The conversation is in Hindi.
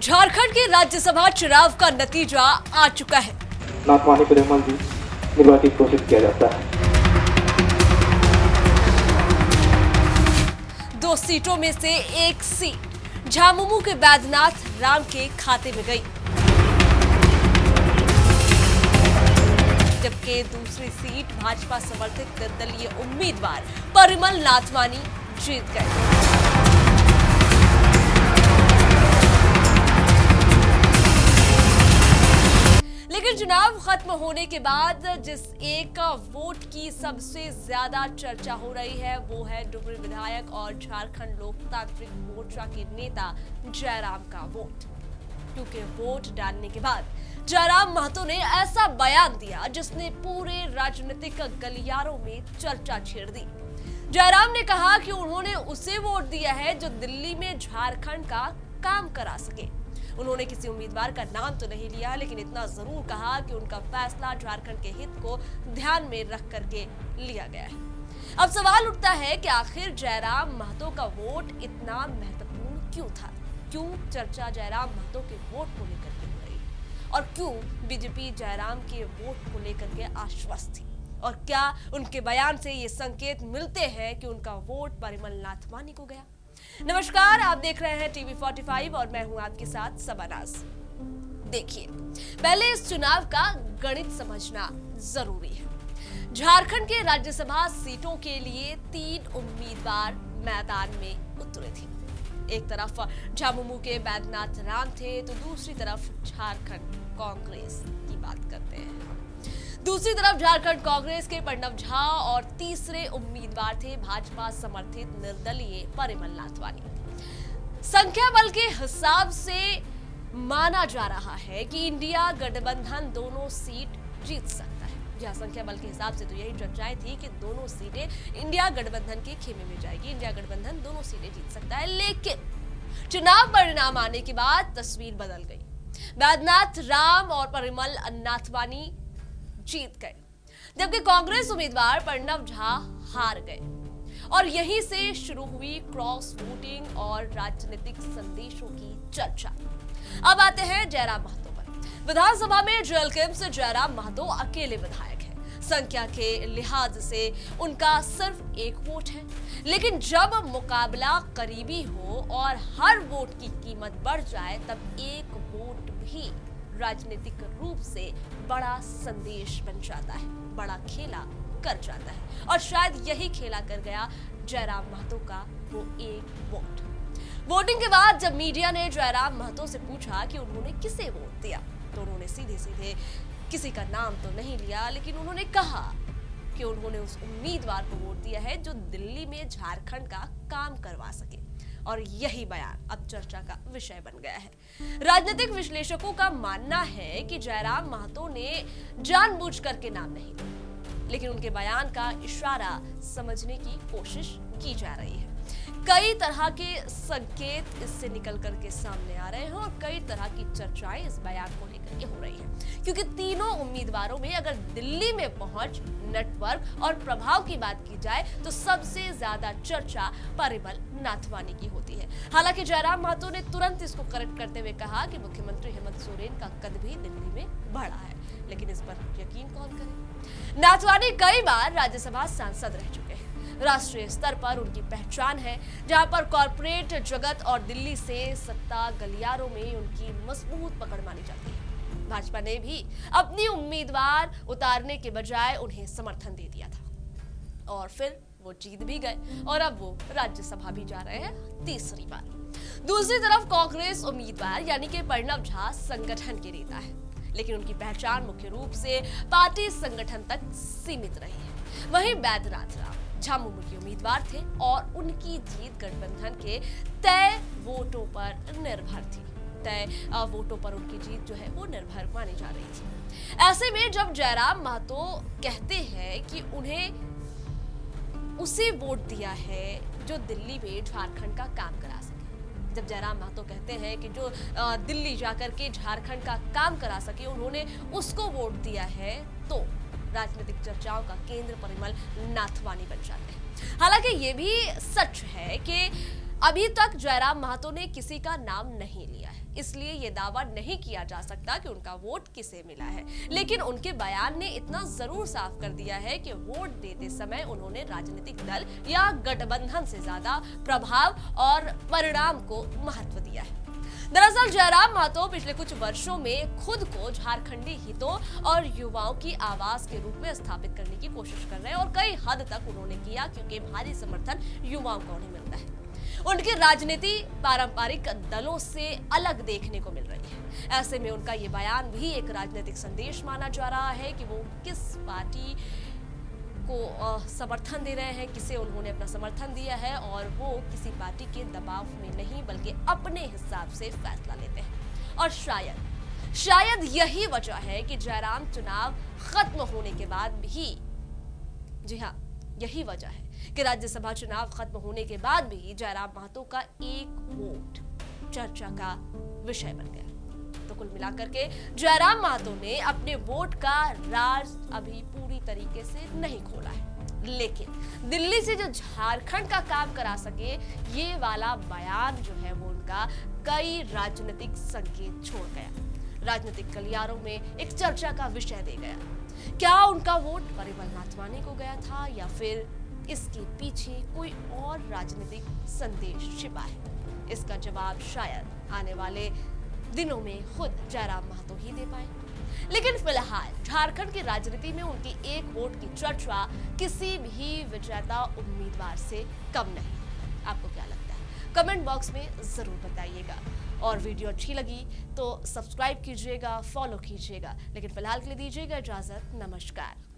झारखंड के राज्यसभा चुनाव का नतीजा आ चुका है। नाथवानी परिमल जी निर्वाचित घोषित किया जाता है। 2 सीटों में से एक सीट झामुमो के बैद्यनाथ राम के खाते में गई, जबकि दूसरी सीट भाजपा समर्थित निर्दलीय उम्मीदवार परिमल नाथवानी जीत गए। लेकिन चुनाव खत्म होने के बाद जिस एक वोट की सबसे ज्यादा चर्चा हो रही है वो है डुमरी विधायक और झारखंड लोकतांत्रिक मोर्चा के नेता जयराम का वोट। क्योंकि वोट डालने के बाद जयराम महतो ने ऐसा बयान दिया जिसने पूरे राजनीतिक गलियारों में चर्चा छेड़ दी। जयराम ने कहा कि उन्होंने उसे वोट दिया है जो दिल्ली में झारखंड का काम करा सके। उन्होंने किसी उम्मीदवार का नाम तो नहीं लिया, लेकिन इतना जरूर कहा कि उनका फैसला झारखंड के हित को ध्यान में रख करके लिया गया है। अब सवाल उठता है कि आखिर जयराम महतो का वोट इतना महत्वपूर्ण क्यों था? क्यों चर्चा जयराम महतो के वोट को लेकर के हो रही है? और क्यों बीजेपी जयराम के वोट को लेकर के आश्वस्त थी? और क्या उनके बयान से ये संकेत मिलते हैं कि उनका वोट परिमल नाथवानी को गया? नमस्कार, आप देख रहे हैं टीवी 45 और मैं हूं आपके साथ सबनाज। देखिए, पहले इस चुनाव का गणित समझना जरूरी है। झारखंड के राज्यसभा सीटों के लिए 3 उम्मीदवार मैदान में उतरे थे। एक तरफ झामुमो के बैद्यनाथ राम थे तो दूसरी तरफ झारखंड कांग्रेस की बात करते हैं। दूसरी तरफ झारखंड कांग्रेस के प्रणव झा और तीसरे उम्मीदवार थे भाजपा समर्थित निर्दलीय परिमल नाथवानी। संख्या बल के हिसाब से माना जा रहा है कि इंडिया गठबंधन दोनों सीट जीत सकता है। जहां संख्या बल के हिसाब से तो यही चर्चाएं थी कि दोनों सीटें इंडिया गठबंधन के खेमे में जाएगी, इंडिया गठबंधन दोनों सीटें जीत सकता है। लेकिन चुनाव परिणाम आने के बाद तस्वीर बदल गई। बैद्यनाथ राम और परिमल नाथवानी जीत गए, जबकि कांग्रेस उम्मीदवार प्रणव झा हार गए। और यहीं से शुरू हुई क्रॉस वोटिंग और राजनीतिक संदेशों की चर्चा। अब आते हैं जयराम महतो पर। विधानसभा में जेएलकेएम से जयराम महतो अकेले विधायक हैं। संख्या के लिहाज से उनका सिर्फ एक वोट है, लेकिन जब मुकाबला करीबी हो और हर वोट की कीमत बढ़ जाए तब एक वोट भी राजनीतिक रूप से बड़ा संदेश बन जाता है, बड़ा खेला कर जाता है। और शायद यही खेला कर गया जयराम महतो का वो एक वोट। वोटिंग के बाद जब मीडिया ने जयराम महतो से पूछा कि उन्होंने किसे वोट दिया, तो उन्होंने सीधे सीधे किसी का नाम तो नहीं लिया, लेकिन उन्होंने कहा कि उन्होंने उस उम्मीदवार को वोट दिया है जो दिल्ली में झारखंड का काम करवा सके। और यही बयान अब चर्चा का विषय बन गया है। राजनीतिक विश्लेषकों का मानना है कि जयराम महतो ने जानबूझ करके नाम नहीं लिया, लेकिन उनके बयान का इशारा समझने की कोशिश की जा रही है। कई तरह के संकेत इससे निकल करके सामने आ रहे हैं और कई तरह की चर्चाएं इस बयान को लेकर के हो रही है, क्योंकि तीनों उम्मीदवारों में अगर दिल्ली में पहुंच, नेटवर्क और प्रभाव की बात की जाए तो सबसे ज्यादा चर्चा परिमल नाथवानी की होती है। हालांकि जयराम महतो ने तुरंत इसको करेक्ट करते हुए कहा कि मुख्यमंत्री हेमंत सोरेन का कद भी दिल्ली में बढ़ा है, लेकिन इस पर यकीन कौन करे? नाथवानी कई बार राज्यसभा सांसद रह चुके हैं। राष्ट्रीय स्तर पर उनकी पहचान है, जहां पर कॉर्पोरेट जगत और दिल्ली से सत्ता गलियारों में उनकी मजबूत पकड़ मानी जाती है। भाजपा ने भी अपनी उम्मीदवार उतारने के बजाय उन्हें समर्थन दे दिया था और फिर वो जीत भी गए और अब वो राज्यसभा भी जा रहे हैं तीसरी बार। दूसरी तरफ कांग्रेस उम्मीदवार यानी कि प्रणव झा संगठन के नेता है, लेकिन उनकी पहचान मुख्य रूप से पार्टी संगठन तक सीमित रही है। वहीं बैद्यनाथ राम झामुमो के उम्मीदवार थे और उनकी जीत गठबंधन के तय वोटों पर निर्भर थी। तय वोटों पर उनकी जीत जो है वो निर्भर मानी जा रही थी। ऐसे में जब जयराम महतो कहते हैं कि उन्हें उसे वोट दिया है जो दिल्ली में झारखंड का काम करा सके, जब जयराम महतो कहते हैं कि जो दिल्ली जाकर के झारखंड का काम करा सके उन्होंने उसको वोट दिया है, तो राजनीतिक चर्चाओं का केंद्र परिमल नाथवानी बन जाते हैं। हालांकि ये भी सच है कि अभी तक जयराम महतो ने किसी का नाम नहीं लिया है, इसलिए ये दावा नहीं किया जा सकता कि उनका वोट किसे मिला है। लेकिन उनके बयान ने इतना जरूर साफ कर दिया है कि वोट देते समय उन्होंने राजनीतिक दल या गठबंधन से ज्यादा प्रभाव और परिणाम को महत्व दिया है। दरअसल जयराम महतो पिछले कुछ वर्षों में खुद को झारखंडी हितों और युवाओं की आवाज के रूप में स्थापित करने की कोशिश कर रहे हैं और कई हद तक उन्होंने किया, क्योंकि भारी समर्थन युवाओं को उन्हें मिलता है। उनकी राजनीति पारंपरिक दलों से अलग देखने को मिल रही है। ऐसे में उनका ये बयान भी एक राजनीतिक संदेश माना जा रहा है कि वो किस पार्टी को समर्थन दे रहे हैं, किसे उन्होंने अपना समर्थन दिया है, और वो किसी पार्टी के दबाव में नहीं बल्कि अपने हिसाब से फैसला लेते हैं। और शायद यही वजह है कि जयराम चुनाव खत्म होने के बाद भी, जी हाँ, यही वजह है कि राज्यसभा चुनाव खत्म होने के बाद भी जयराम महतो का एक वोट चर्चा का विषय बन गया। तो कुल मिलाकर के जयराम महतो ने अपने वोट का राज अभी पूरी तरीके से नहीं खोला है, लेकिन दिल्ली से जो झारखंड का काम करा सके, ये वाला बयान जो है वो उनका कई राजनीतिक संकेत छोड़ गया, राजनीतिक गलियारों में एक चर्चा का विषय दे गया। क्या उनका वोट परिमल नाथवानी को गया था या फिर इसके पीछे कोई और राजनीतिक संदेश छिपा है? इसका जवाब शायद आने वाले दिनों में खुद जयराम महतो ही दे पाए। लेकिन फिलहाल झारखंड की राजनीति में उनकी एक वोट की चर्चा किसी भी विजेता उम्मीदवार से कम नहीं। आपको क्या लगता है? कमेंट बॉक्स में जरूर बताइएगा। और वीडियो अच्छी लगी तो सब्सक्राइब कीजिएगा, फॉलो कीजिएगा। लेकिन फिलहाल के लिए दीजिएगा इजाजत। नमस्कार।